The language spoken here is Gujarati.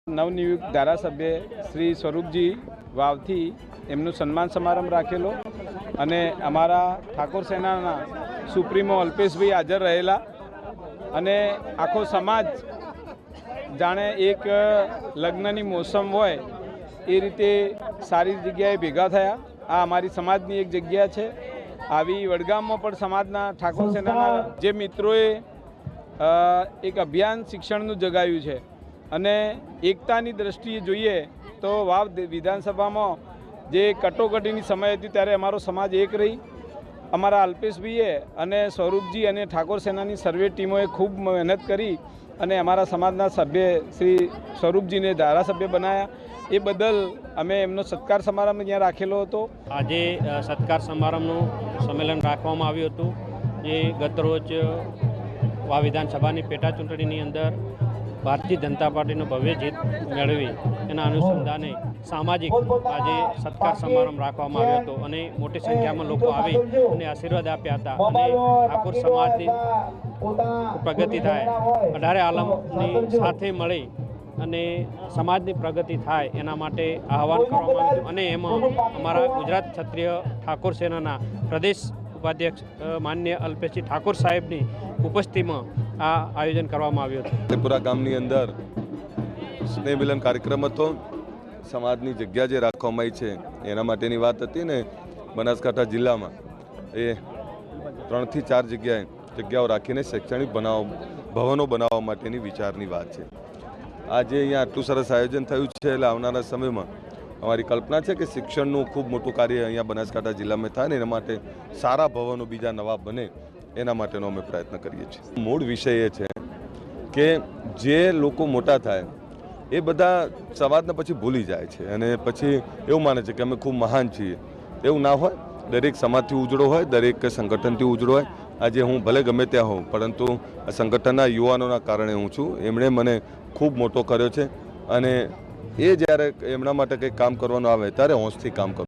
નવનિયુક્ત ધારાસભ્ય શ્રી સ્વરૂપજી વાવથી એમનું સન્માન સમારંભ રાખેલો અને અમારા ઠાકોર સેનાના સુપ્રીમો અલ્પેશભાઈ હાજર રહેલા અને આખો સમાજ જાણે એક લગ્નની મોસમ હોય એ રીતે સારી જગ્યાએ ભેગા થયા। આ અમારી સમાજની એક જગ્યા છે। આવી વડગામમાં પણ સમાજના ઠાકોર સેનાના જે મિત્રોએ એક અભિયાન શિક્ષણનું જગાવ્યું છે અને એકતાની દ્રષ્ટિએ જોઈએ તો વાવ વિધાનસભામાં જે કટોકટીની સમય હતી ત્યારે અમારો સમાજ એક રહી। અમારા અલ્પેશભાઈએ અને સ્વરૂપજી અને ઠાકોર સેનાની સર્વે ટીમોએ ખૂબ મહેનત કરી અને અમારા સમાજના સભ્ય શ્રી સ્વરૂપજીને ધારાસભ્ય બનાવ્યા। એ બદલ અમે એમનો સત્કાર સમારંભ અહીંયા રાખેલો હતો। આજે સત્કાર સમારંભનું સંમેલન રાખવામાં આવ્યું હતું, જે ગતરોજ વાવ વિધાનસભાની પેટા ચૂંટણીની અંદર ભારતીય જનતા પાર્ટીનો ભવ્ય જીત મેળવી એના અનુસંધાને સામાજિક આજે સત્કાર સમારંભ રાખવામાં આવ્યો હતો અને મોટી સંખ્યામાં લોકો આવી અને આશીર્વાદ આપ્યા હતા અને ઠાકોર સમાજની પ્રગતિ થાય, 18 આલમની સાથે મળી અને સમાજની પ્રગતિ થાય એના માટે આહવાન કરવામાં આવ્યું હતું અને એમાં અમારા ગુજરાત ક્ષત્રિય ઠાકોર સેનાના પ્રદેશ ઉપાધ્યક્ષ માન્ય અલ્પેશજી ઠાકોર સાહેબની ઉપસ્થિતિમાં આ આયોજન કરવામાં આવ્યું હતું। ફતેપુરા ગામની અંદર સ્નેહ મિલન કાર્યક્રમ હતો। સમાજની જગ્યા જે રાખવામાં આવી છે એના માટેની વાત હતી ને, બનાસકાંઠા જિલ્લામાં એ 3 થી 4 જગ્યાઓ રાખીને શૈક્ષણિક ભવનો બનાવવા માટેની વિચારની વાત છે। આજે અહીંયા આટલું સરસ આયોજન થયું છે એટલે આવનારા સમયમાં અમારી કલ્પના છે કે શિક્ષણનું ખૂબ મોટું કાર્ય અહીંયા બનાસકાંઠા જિલ્લામાં થાય ને એના માટે સારા ભવનો બીજા નવા બને એના માટેનો અમે પ્રયત્ન કરીએ છીએ। મૂળ વિષય એ છે કે જે લોકો મોટા થાય એ બધા સમાજને પછી ભૂલી જાય છે અને પછી એવું માને છે કે અમે ખૂબ મહાન છીએ। એવું ના હોય, દરેક સમાજથી ઉજળો હોય, દરેક સંગઠનથી ઉજળો હોય। આજે હું ભલે ગમે ત્યાં હોઉં, પરંતુ આ સંગઠનના યુવાનોના કારણે હું છું। એમણે મને ખૂબ મોટો કર્યો છે અને એ જ્યારે એમના માટે કંઈક કામ કરવાનું આવે ત્યારે હોંશથી કામ કરું।